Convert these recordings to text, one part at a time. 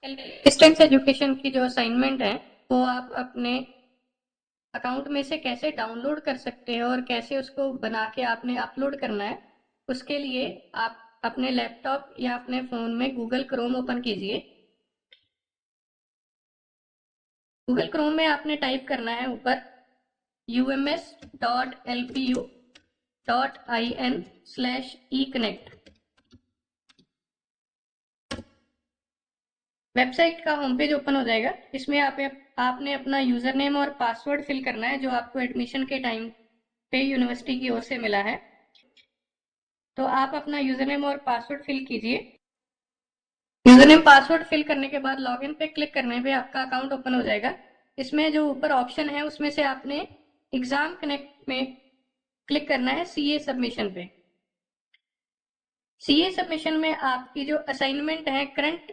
Distance education की जो assignment है वो आप अपने अकाउंट में से कैसे डाउनलोड कर सकते हो और कैसे उसको बना के आपने अपलोड करना है, उसके लिए आप अपने लैपटॉप या अपने फ़ोन में गूगल क्रोम ओपन कीजिए। गूगल क्रोम में आपने टाइप करना है ऊपर ums.lpu.in/econnect। वेबसाइट का होम पेज ओपन हो जाएगा। इसमें आपने अपना यूज़र नेम और पासवर्ड फिल करना है जो आपको एडमिशन के टाइम पे यूनिवर्सिटी की ओर से मिला है। तो आप अपना यूज़र नेम और पासवर्ड फिल कीजिए। यूज़र नेम पासवर्ड फिल करने के बाद लॉगिन पे क्लिक करने पे आपका अकाउंट ओपन हो जाएगा। इसमें जो ऊपर ऑप्शन है उसमें से आपने एग्जाम कनेक्ट में क्लिक करना है सीए सबमिशन पे। सीए सबमिशन में आपकी जो असाइनमेंट है करंट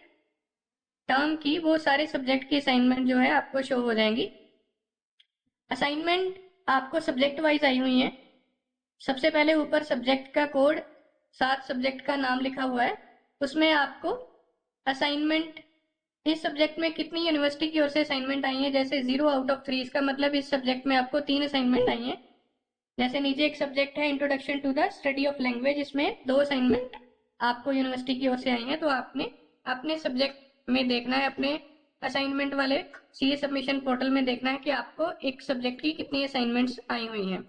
टर्म की, वो सारे सब्जेक्ट की असाइनमेंट जो है आपको शो हो जाएंगी। असाइनमेंट आपको सब्जेक्ट वाइज आई हुई है। सबसे पहले ऊपर सब्जेक्ट का कोड, साथ सब्जेक्ट का नाम लिखा हुआ है। उसमें आपको असाइनमेंट इस सब्जेक्ट में कितनी यूनिवर्सिटी की ओर से असाइनमेंट आई है, जैसे 0/3, इसका मतलब इस सब्जेक्ट में आपको 3 असाइनमेंट आई हैं। जैसे नीचे एक सब्जेक्ट है introduction to the study of language, इसमें 2 असाइनमेंट आपको यूनिवर्सिटी की ओर से आई हैं। तो आपने अपने सब्जेक्ट में देखना है, अपने असाइनमेंट वाले सीए सबमिशन पोर्टल में देखना है कि आपको एक सब्जेक्ट की कितनी असाइनमेंट्स आई हुई हैं।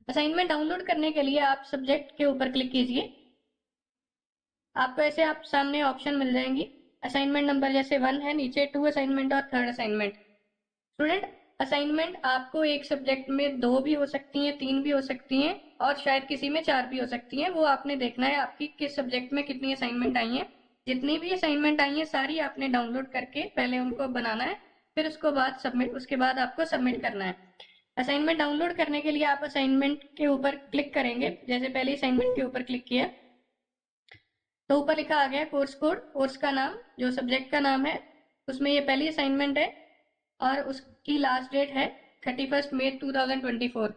असाइनमेंट डाउनलोड करने के लिए आप सब्जेक्ट के ऊपर क्लिक कीजिए। आपको ऐसे आप सामने ऑप्शन मिल जाएंगी। असाइनमेंट नंबर जैसे 1 है, नीचे 2 असाइनमेंट और 3rd असाइनमेंट। स्टूडेंट, असाइनमेंट आपको एक सब्जेक्ट में 2 भी हो सकती हैं, 3 भी हो सकती हैं और शायद किसी में 4 भी हो सकती हैं। वो आपने देखना है आपकी किस सब्जेक्ट में कितनी असाइनमेंट आई हैं। जितनी भी असाइनमेंट आई हैं सारी आपने डाउनलोड करके पहले उनको बनाना है, फिर उसके बाद आपको सबमिट करना है। असाइनमेंट डाउनलोड करने के लिए आप असाइनमेंट के ऊपर क्लिक करेंगे। जैसे पहले असाइनमेंट के ऊपर क्लिक किया तो ऊपर लिखा आ गया कोर्स कोड, कोर्स का नाम, जो सब्जेक्ट का नाम है उसमें ये पहली असाइनमेंट है और उसकी लास्ट डेट है 31 मई 2024।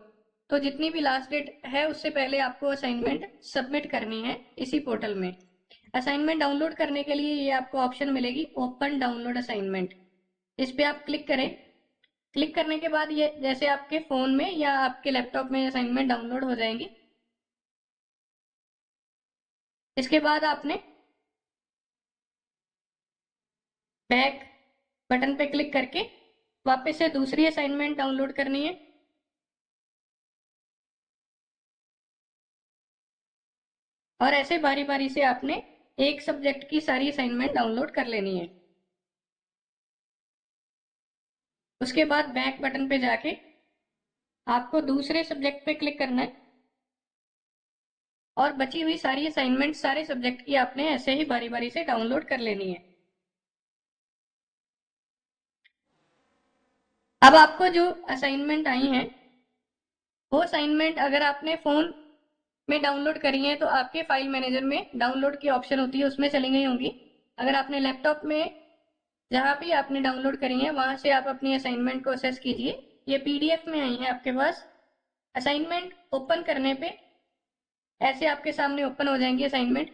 तो जितनी भी लास्ट डेट है उससे पहले आपको असाइनमेंट सबमिट करनी है इसी पोर्टल में। असाइनमेंट डाउनलोड करने के लिए ये आपको ऑप्शन मिलेगी ओपन डाउनलोड असाइनमेंट। इस पे आप क्लिक करें। क्लिक करने के बाद ये जैसे आपके फ़ोन में या आपके लैपटॉप में असाइनमेंट डाउनलोड हो जाएंगी। इसके बाद आपने बैक बटन पे क्लिक करके वापस से दूसरी असाइनमेंट डाउनलोड करनी है। और ऐसे बारी बारी से आपने एक सब्जेक्ट की सारी असाइनमेंट डाउनलोड कर लेनी है। उसके बाद बैक बटन पे जाके आपको दूसरे सब्जेक्ट पे क्लिक करना है और बची हुई सारी असाइनमेंट सारे सब्जेक्ट की आपने ऐसे ही बारी बारी से डाउनलोड कर लेनी है। अब आपको जो असाइनमेंट आई हैं वो असाइनमेंट अगर आपने फ़ोन में डाउनलोड करी है तो आपके फाइल मैनेजर में डाउनलोड की ऑप्शन होती है, उसमें चली गई होंगी। अगर आपने लैपटॉप में जहाँ भी आपने डाउनलोड करी है वहां से आप अपनी असाइनमेंट को असेस कीजिए। ये पीडीएफ में आई है आपके पास। असाइनमेंट ओपन करने पे ऐसे आपके सामने ओपन हो जाएंगी असाइनमेंट।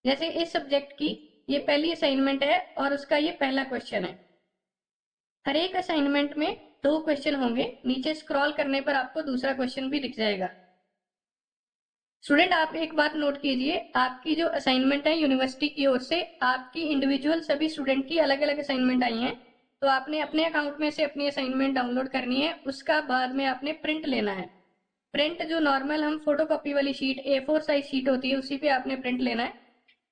जैसे इस सब्जेक्ट की ये पहली असाइनमेंट है और उसका ये पहला क्वेश्चन है। हर एक असाइनमेंट में 2 क्वेश्चन होंगे। नीचे स्क्रॉल करने पर आपको दूसरा क्वेश्चन भी दिख जाएगा। स्टूडेंट, आप एक बात नोट कीजिए, आपकी जो असाइनमेंट है यूनिवर्सिटी की ओर से आपकी इंडिविजुअल सभी स्टूडेंट की अलग अलग असाइनमेंट आई हैं। तो आपने अपने अकाउंट में से अपनी असाइनमेंट डाउनलोड करनी है, उसका बाद में आपने प्रिंट लेना है। प्रिंट जो नॉर्मल हम फोटोकॉपी वाली शीट A4 साइज शीट होती है उसी पे आपने प्रिंट लेना है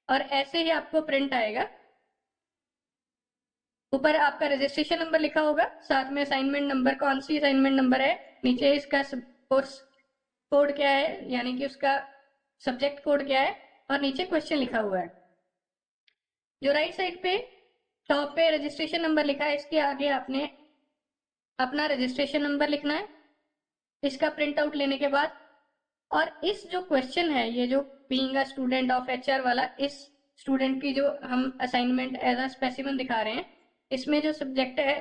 और ऐसे ही आपको प्रिंट आएगा। ऊपर आपका रजिस्ट्रेशन नंबर लिखा होगा, साथ में असाइनमेंट नंबर, कौन सी असाइनमेंट नंबर है, नीचे इसका कोर्स कोड क्या है यानी कि उसका सब्जेक्ट कोड क्या है और नीचे क्वेश्चन लिखा हुआ है। जो राइट साइड पे टॉप पे रजिस्ट्रेशन नंबर लिखा है इसके आगे आपने अपना रजिस्ट्रेशन नंबर लिखना है इसका प्रिंट आउट लेने के बाद। और इस जो क्वेश्चन है, ये जो being a student of HR वाला, इस स्टूडेंट की जो हम असाइनमेंट एज अ स्पेसिमन दिखा रहे हैं, इसमें जो सब्जेक्ट है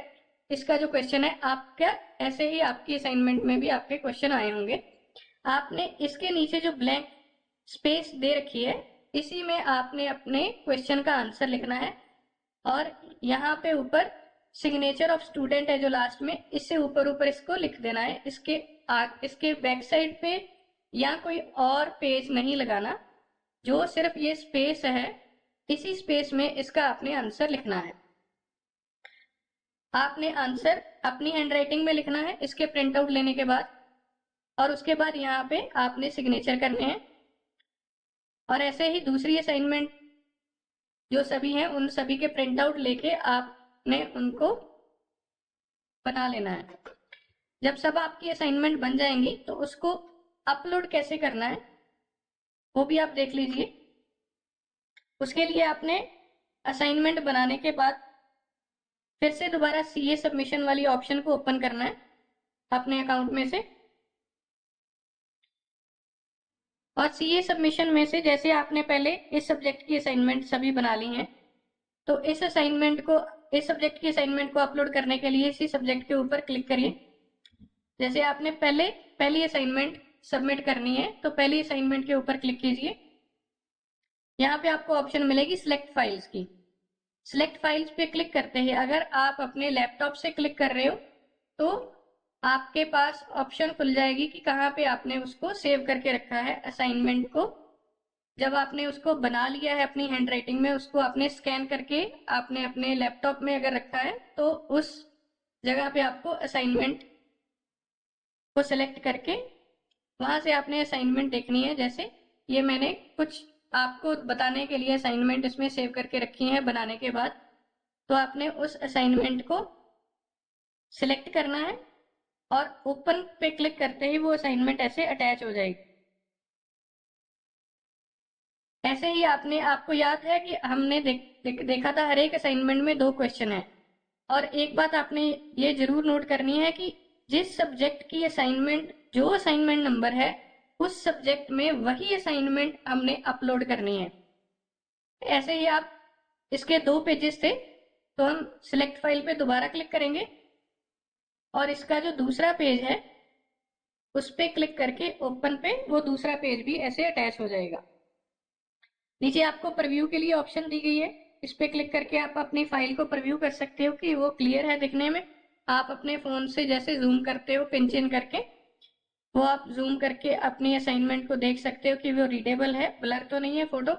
इसका जो क्वेश्चन है आपका, ऐसे ही आपकी असाइनमेंट में भी आपके क्वेश्चन आए होंगे। आपने इसके नीचे जो ब्लैंक स्पेस दे रखी है इसी में आपने अपने क्वेश्चन का आंसर लिखना है। और यहाँ पे ऊपर सिग्नेचर ऑफ स्टूडेंट है जो लास्ट में, इससे ऊपर ऊपर इसको लिख देना है। इसके बैक साइड पे या कोई और पेज नहीं लगाना, जो सिर्फ ये स्पेस है, इसी स्पेस में इसका आपने आंसर लिखना है। आपने आंसर अपनी हैंडराइटिंग में लिखना है इसके प्रिंट आउट लेने के बाद, और उसके बाद यहाँ पे आपने सिग्नेचर करने हैं। और ऐसे ही दूसरी असाइनमेंट जो सभी हैं उन सभी के प्रिंट आउट लेके आपने उनको बना लेना है। जब सब आपकी असाइनमेंट बन जाएंगी तो उसको अपलोड कैसे करना है वो भी आप देख लीजिए। उसके लिए आपने असाइनमेंट बनाने के बाद फिर से दोबारा सीए सबमिशन वाली ऑप्शन को ओपन करना है अपने अकाउंट में से, और सीए सबमिशन में से जैसे आपने पहले इस सब्जेक्ट की असाइनमेंट सभी बना ली हैं, तो इस सब्जेक्ट की असाइनमेंट को अपलोड करने के लिए इसी सब्जेक्ट के ऊपर क्लिक करिए। जैसे आपने पहली असाइनमेंट सबमिट करनी है तो पहली असाइनमेंट के ऊपर क्लिक कीजिए। यहाँ पे आपको ऑप्शन मिलेगी सिलेक्ट फाइल्स की। सिलेक्ट फाइल्स पे क्लिक करते ही अगर आप अपने लैपटॉप से क्लिक कर रहे हो तो आपके पास ऑप्शन खुल जाएगी कि कहाँ पे आपने उसको सेव करके रखा है असाइनमेंट को। जब आपने उसको बना लिया है अपनी हैंडराइटिंग में, उसको आपने स्कैन करके आपने अपने लैपटॉप में अगर रखा है तो उस जगह पे आपको असाइनमेंट को सिलेक्ट करके वहां से आपने असाइनमेंट देखनी है। जैसे ये मैंने कुछ आपको बताने के लिए असाइनमेंट इसमें सेव करके रखी है बनाने के बाद, तो आपने उस असाइनमेंट को सिलेक्ट करना है और ओपन पे क्लिक करते ही वो असाइनमेंट ऐसे अटैच हो जाएगी। ऐसे ही आपको याद है कि हमने देखा था हर एक असाइनमेंट में 2 क्वेश्चन है। और एक बात आपने ये जरूर नोट करनी है कि जिस सब्जेक्ट की असाइनमेंट जो असाइनमेंट नंबर है उस सब्जेक्ट में वही असाइनमेंट हमने अपलोड करनी है। ऐसे ही आप इसके 2 पेजेस थे तो हम सिलेक्ट फाइल पे दोबारा क्लिक करेंगे और इसका जो दूसरा पेज है उस पे क्लिक करके ओपन पे वो दूसरा पेज भी ऐसे अटैच हो जाएगा। नीचे आपको प्रीव्यू के लिए ऑप्शन दी गई है, इस पे क्लिक करके आप अपनी फाइल को प्रीव्यू कर सकते हो कि वो क्लियर है दिखने में। आप अपने फोन से जैसे जूम करते हो पिंच इन करके, वो आप जूम करके अपनी असाइनमेंट को देख सकते हो कि वो रीडेबल है, ब्लर तो नहीं है फोटो।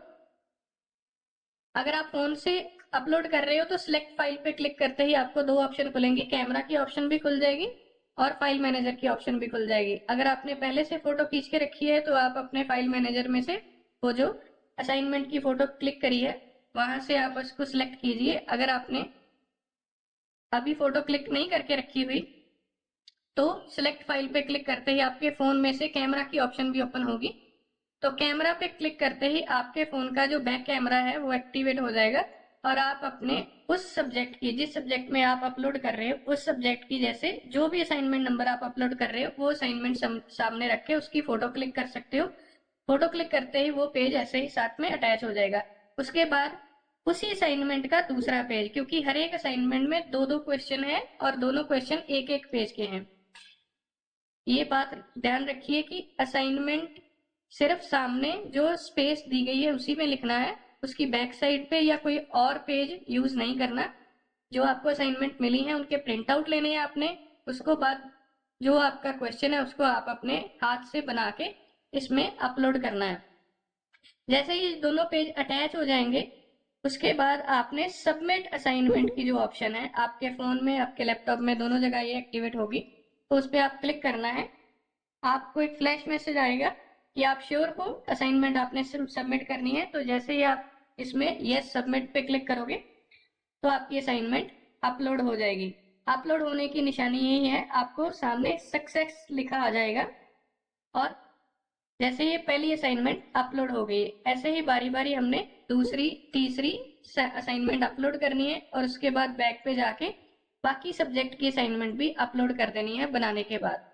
अगर आप फोन से अपलोड कर रहे हो तो सिलेक्ट फाइल पे क्लिक करते ही आपको 2 ऑप्शन खुलेंगे, कैमरा की ऑप्शन भी खुल जाएगी और फाइल मैनेजर की ऑप्शन भी खुल जाएगी। अगर आपने पहले से फोटो खींच के रखी है तो आप अपने फाइल मैनेजर में से वो जो असाइनमेंट की फोटो क्लिक करी है वहां से आप उसको सिलेक्ट कीजिए। अगर आपने अभी फोटो क्लिक नहीं करके रखी हुई तो सिलेक्ट फाइल पे क्लिक करते ही आपके फोन में से कैमरा की ऑप्शन भी ओपन होगी, तो कैमरा पे क्लिक करते ही आपके फोन का जो बैक कैमरा है वो एक्टिवेट हो जाएगा और आप अपने उस सब्जेक्ट की जिस सब्जेक्ट में आप अपलोड कर रहे हो उस सब्जेक्ट की जैसे जो भी असाइनमेंट नंबर आप अपलोड कर रहे हो वो असाइनमेंट सामने रख के उसकी फोटो क्लिक कर सकते हो। फोटो क्लिक करते ही वो पेज ऐसे ही साथ में अटैच हो जाएगा। उसके बाद उसी असाइनमेंट का दूसरा पेज, क्योंकि हर एक असाइनमेंट में 2-2 क्वेश्चन है और दोनों क्वेश्चन 1-1 पेज के हैं। ये बात ध्यान रखिए कि असाइनमेंट सिर्फ सामने जो स्पेस दी गई है उसी में लिखना है, उसकी बैक साइड पे या कोई और पेज यूज नहीं करना। जो आपको असाइनमेंट मिली है उनके प्रिंट आउट लेने हैं आपने, उसको बाद जो आपका क्वेश्चन है उसको आप अपने हाथ से बना के इसमें अपलोड करना है। जैसे ही दोनों पेज अटैच हो जाएंगे उसके बाद आपने सबमिट असाइनमेंट की जो ऑप्शन है आपके फोन में आपके लैपटॉप में दोनों जगह ये एक्टिवेट होगी, तो उस पर आप क्लिक करना है। आपको एक फ्लैश मैसेज आएगा कि आप श्योर हो असाइनमेंट आपने सबमिट करनी है, तो जैसे ही आप इसमें यस सबमिट पे क्लिक करोगे तो आपकी असाइनमेंट अपलोड हो जाएगी। अपलोड होने की निशानी यही है, आपको सामने सक्सेस लिखा आ जाएगा और जैसे ये पहली असाइनमेंट अपलोड हो गई, ऐसे ही बारी बारी हमने दूसरी तीसरी असाइनमेंट अपलोड करनी है और उसके बाद बैक पे जाके बाकी सब्जेक्ट की असाइनमेंट भी अपलोड कर देनी है बनाने के बाद।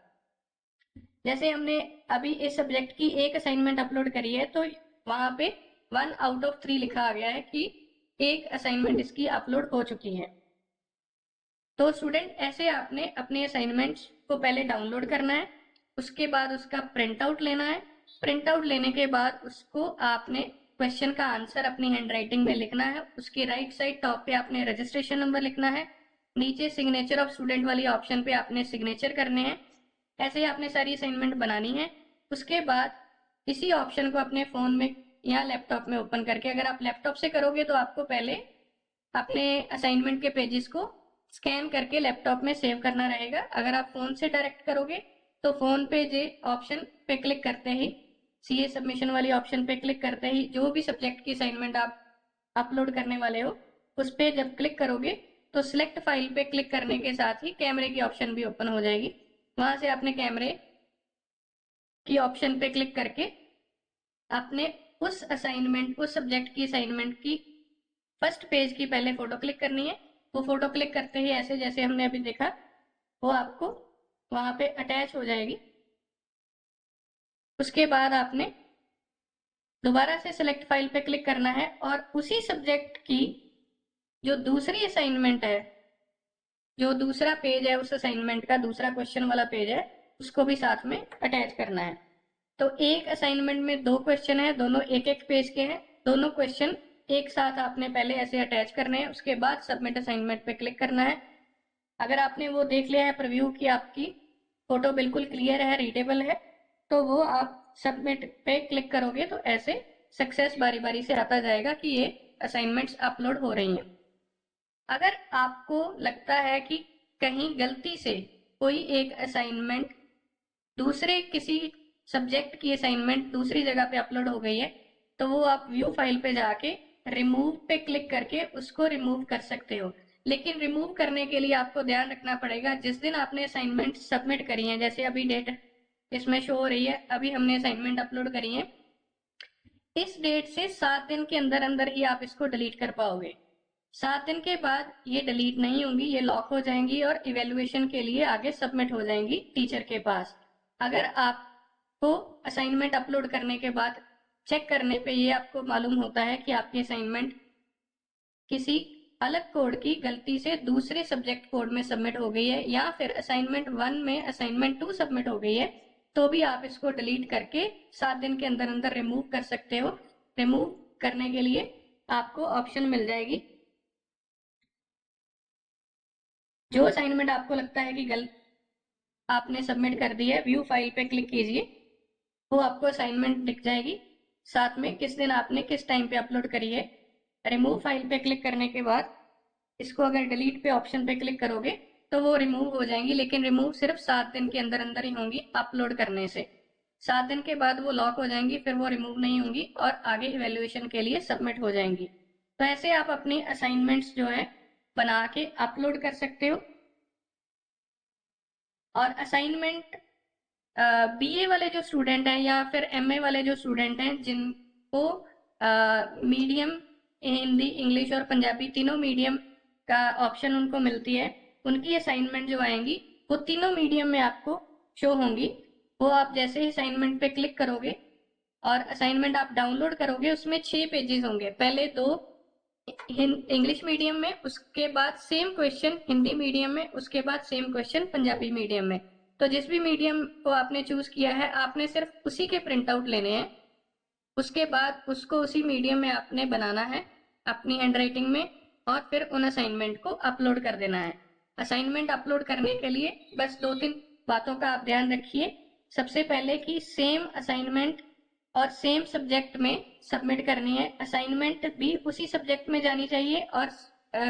जैसे हमने अभी इस सब्जेक्ट की एक असाइनमेंट अपलोड करी है तो वहां पे 1 आउट ऑफ 3 लिखा आ गया है कि एक असाइनमेंट इसकी अपलोड हो चुकी है। तो स्टूडेंट ऐसे आपने अपने असाइनमेंट्स को पहले डाउनलोड करना है, उसके बाद उसका प्रिंट आउट लेना है। प्रिंट आउट लेने के बाद उसको आपने क्वेश्चन का आंसर अपनी हैंडराइटिंग में लिखना है। उसके राइट साइड टॉप पे आपने रजिस्ट्रेशन नंबर लिखना है। नीचे सिग्नेचर ऑफ स्टूडेंट वाली ऑप्शन पे आपने सिग्नेचर करने हैं। ऐसे ही आपने सारी असाइनमेंट बनानी है। उसके बाद इसी ऑप्शन को अपने फ़ोन में या लैपटॉप में ओपन करके, अगर आप लैपटॉप से करोगे तो आपको पहले अपने असाइनमेंट के पेजेस को स्कैन करके लैपटॉप में सेव करना रहेगा। अगर आप फ़ोन से डायरेक्ट करोगे तो फ़ोन पे जे ऑप्शन पे क्लिक करते ही, सीए सबमिशन वाली ऑप्शन पे क्लिक करते ही, जो भी सब्जेक्ट की असाइनमेंट आप अपलोड करने वाले हो उस पर जब क्लिक करोगे तो सिलेक्ट फाइल पे क्लिक करने के साथ ही कैमरे की ऑप्शन भी ओपन हो जाएगी। वहां से आपने कैमरे की ऑप्शन पे क्लिक करके आपने उस असाइनमेंट, उस सब्जेक्ट की असाइनमेंट की फर्स्ट पेज की पहले फोटो क्लिक करनी है। वो फोटो क्लिक करते ही ऐसे जैसे हमने अभी देखा वो आपको वहां पे अटैच हो जाएगी। उसके बाद आपने दोबारा से सिलेक्ट फाइल पे क्लिक करना है और उसी सब्जेक्ट की जो दूसरी असाइनमेंट है, जो दूसरा पेज है उस असाइनमेंट का, दूसरा क्वेश्चन वाला पेज है, उसको भी साथ में अटैच करना है। तो एक असाइनमेंट में 2 क्वेश्चन है, दोनों एक एक पेज के हैं। दोनों क्वेश्चन एक साथ आपने पहले ऐसे अटैच करने हैं। उसके बाद सबमिट असाइनमेंट पे क्लिक करना है। अगर आपने वो देख लिया है प्रीव्यू की आपकी फोटो बिल्कुल क्लियर है, रीडेबल है, तो वो आप सबमिट पे क्लिक करोगे तो ऐसे सक्सेस बारी बारी से आता जाएगा कि ये असाइनमेंट्स अपलोड हो रही हैं। अगर आपको लगता है कि कहीं गलती से कोई एक असाइनमेंट दूसरे किसी सब्जेक्ट की असाइनमेंट दूसरी जगह पे अपलोड हो गई है तो वो आप व्यू फाइल पे जाके रिमूव पे क्लिक करके उसको रिमूव कर सकते हो। लेकिन रिमूव करने के लिए आपको ध्यान रखना पड़ेगा जिस दिन आपने असाइनमेंट सबमिट करी है, जैसे अभी डेट इसमें शो हो रही है, अभी हमने असाइनमेंट अपलोड करी है, इस डेट से 7 दिन के अंदर अंदर ही आप इसको डिलीट कर पाओगे। 7 दिन के बाद ये डिलीट नहीं होंगी, ये लॉक हो जाएंगी और इवेल्युएशन के लिए आगे सबमिट हो जाएंगी टीचर के पास। अगर आपको असाइनमेंट अपलोड करने के बाद चेक करने पे ये आपको मालूम होता है कि आपकी असाइनमेंट किसी अलग कोड की गलती से दूसरे सब्जेक्ट कोड में सबमिट हो गई है या फिर असाइनमेंट 1 में असाइनमेंट 2 सबमिट हो गई है, तो भी आप इसको डिलीट करके 7 दिन के अंदर अंदर रिमूव कर सकते हो। रिमूव करने के लिए आपको ऑप्शन मिल जाएगी, जो असाइनमेंट आपको लगता है कि गलत आपने सबमिट कर दी है, व्यू फाइल पे क्लिक कीजिए, वो आपको असाइनमेंट दिख जाएगी, साथ में किस दिन आपने किस टाइम पे अपलोड करी है। रिमूव फाइल पे क्लिक करने के बाद इसको अगर डिलीट पे ऑप्शन पे क्लिक करोगे तो वो रिमूव हो जाएंगी, लेकिन रिमूव सिर्फ 7 दिन के अंदर अंदर ही होंगी अपलोड करने से। 7 दिन के बाद वो लॉक हो जाएंगी, फिर वो रिमूव नहीं होंगी और आगे इवेल्युएशन के लिए सबमिट हो जाएंगी। तो ऐसे आप अपनी असाइनमेंट्स जो है बना के अपलोड कर सकते हो। और असाइनमेंट बीए वाले जो स्टूडेंट हैं या फिर एमए वाले जो स्टूडेंट हैं जिनको मीडियम हिंदी, इंग्लिश और पंजाबी तीनों मीडियम का ऑप्शन उनको मिलती है, उनकी असाइनमेंट जो आएंगी वो तीनों मीडियम में आपको शो होंगी। वो आप जैसे ही असाइनमेंट पे क्लिक करोगे और असाइनमेंट आप डाउनलोड करोगे, उसमें 6 पेजेस होंगे। पहले 2 इंग्लिश मीडियम में, उसके बाद सेम क्वेश्चन हिंदी मीडियम में, उसके बाद सेम क्वेश्चन पंजाबी मीडियम में। तो जिस भी मीडियम को आपने चूज किया है आपने सिर्फ उसी के प्रिंट आउट लेने हैं। उसके बाद उसको उसी मीडियम में आपने बनाना है अपनी हैंडराइटिंग में और फिर उन असाइनमेंट को अपलोड कर देना है। असाइनमेंट अपलोड करने के लिए बस 2-3 बातों का आप ध्यान रखिए। सबसे पहले कि सेम असाइनमेंट और सेम सब्जेक्ट में सबमिट करनी है, असाइनमेंट भी उसी सब्जेक्ट में जानी चाहिए और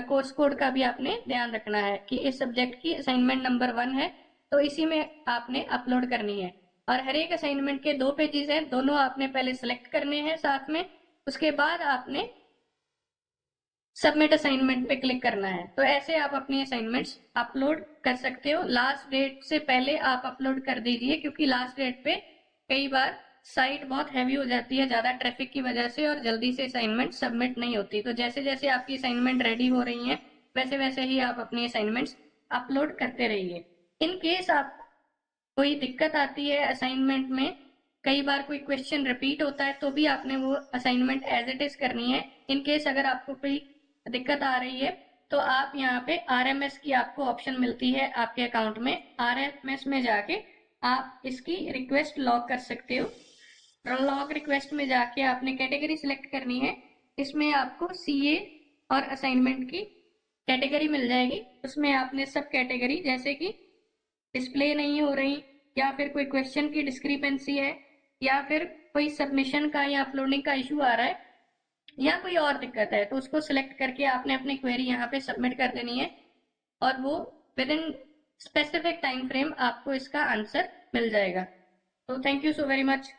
कोर्स कोड का भी आपने ध्यान रखना है कि इस सब्जेक्ट की असाइनमेंट नंबर 1 है तो इसी में आपने अपलोड करनी है। और हर एक असाइनमेंट के 2 पेजेस हैं, दोनों आपने पहले सेलेक्ट करने हैं साथ में, उसके बाद आपने सबमिट असाइनमेंट पे क्लिक करना है। तो ऐसे आप अपनी असाइनमेंट्स अपलोड कर सकते हो। लास्ट डेट से पहले आप अपलोड कर दीजिए क्योंकि लास्ट डेट पे कई बार साइट बहुत हैवी हो जाती है ज्यादा ट्रैफिक की वजह से और जल्दी से असाइनमेंट सबमिट नहीं होती। तो जैसे जैसे आपकी असाइनमेंट रेडी हो रही है वैसे वैसे ही आप अपनी असाइनमेंट्स अपलोड करते रहिए। इन केस आप कोई दिक्कत आती है असाइनमेंट में, कई बार कोई क्वेश्चन रिपीट होता है, तो भी आपने वो असाइनमेंट एज इट इज करनी है। इन केस अगर आपको कोई दिक्कत आ रही है तो आप यहाँ पे RMS की आपको ऑप्शन मिलती है आपके अकाउंट में, RMS में जाके आप इसकी रिक्वेस्ट लॉग कर सकते हो। लॉग रिक्वेस्ट में जाके आपने कैटेगरी सिलेक्ट करनी है। इसमें आपको सीए और असाइनमेंट की कैटेगरी मिल जाएगी। उसमें आपने सब कैटेगरी, जैसे कि डिस्प्ले नहीं हो रही, या फिर कोई क्वेश्चन की डिस्क्रिपेंसी है, या फिर कोई सबमिशन का या अपलोडिंग का इशू आ रहा है, या कोई और दिक्कत है, तो उसको सिलेक्ट करके आपने अपनी क्वेरी यहाँ पे सबमिट कर देनी है और वो with in specific time frame आपको इसका आंसर मिल जाएगा। तो thank you so very much.